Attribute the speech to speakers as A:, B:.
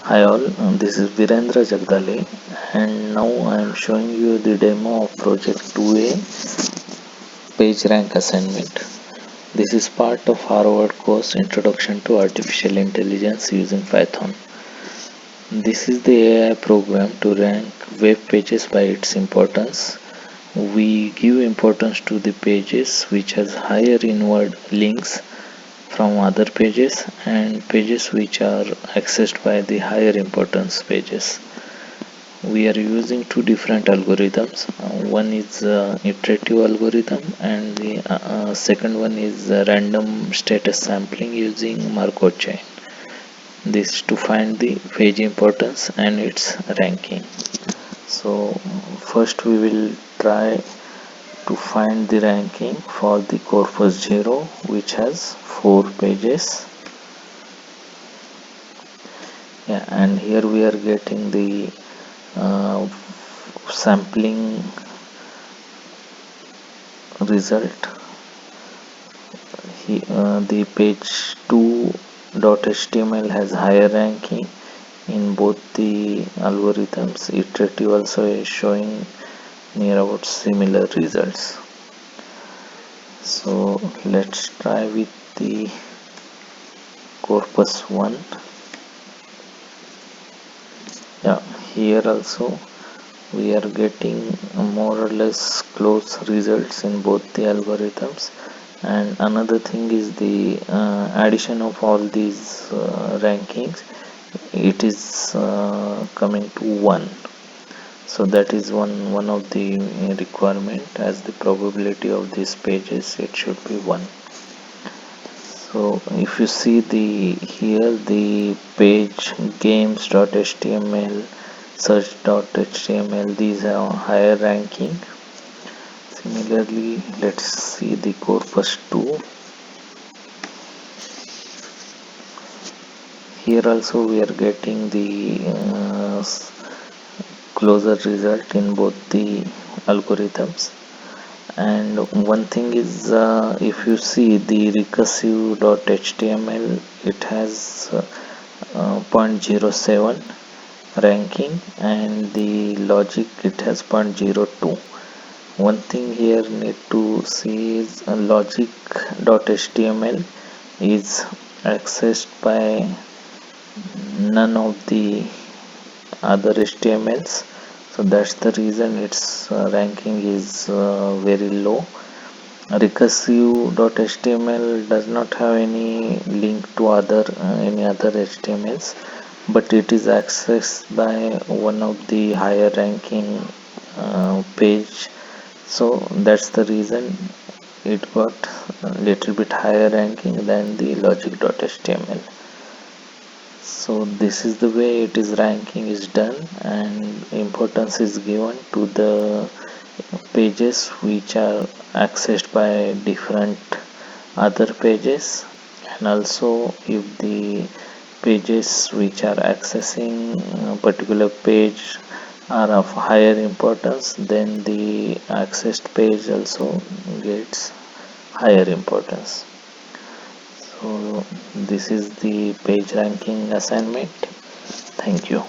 A: Hi all, this is Virendra Jagdale and now I am showing you the demo of project 2A Pagerank assignment. This is part of Harvard course Introduction to Artificial Intelligence using Python. This is the AI program to rank web pages by its importance. We give importance to the pages which has higher inward links from other pages and pages which are accessed by the higher importance pages. We are using two different algorithms. One is iterative algorithm and the second one is random status sampling using Markov chain. This to find the page importance and its ranking. So first we will try to find the ranking for the corpus 0, which has 4 pages. Yeah, and here we are getting the sampling result. The page 2.html has higher ranking in both the algorithms. Iterative also is showing near about similar results. So let's try with the corpus 1. Yeah, here also we are getting more or less close results in both the algorithms. And another thing is the addition of all these rankings, it is coming to 1. So that is one of the requirement, as the probability of these pages it should be 1. So if you see the here the page games.html, search.html, these are higher ranking. Similarly, let's see the corpus 2. Here also we are getting the closer result in both the algorithms. And one thing is, if you see the recursive.html, it has 0.07 ranking, and the logic it has 0.02. One thing here need to see is logic.html is accessed by none of the other HTMLs, so that's the reason its ranking is very low. Recursive.html does not have any link to any other HTMLs, but it is accessed by one of the higher ranking page, so that's the reason it got a little bit higher ranking than the logic.html. So this is the way it is ranking is done, and importance is given to the pages which are accessed by different other pages, and also if the pages which are accessing a particular page are of higher importance, then the accessed page also gets higher importance. So this is the page ranking assignment. Thank you.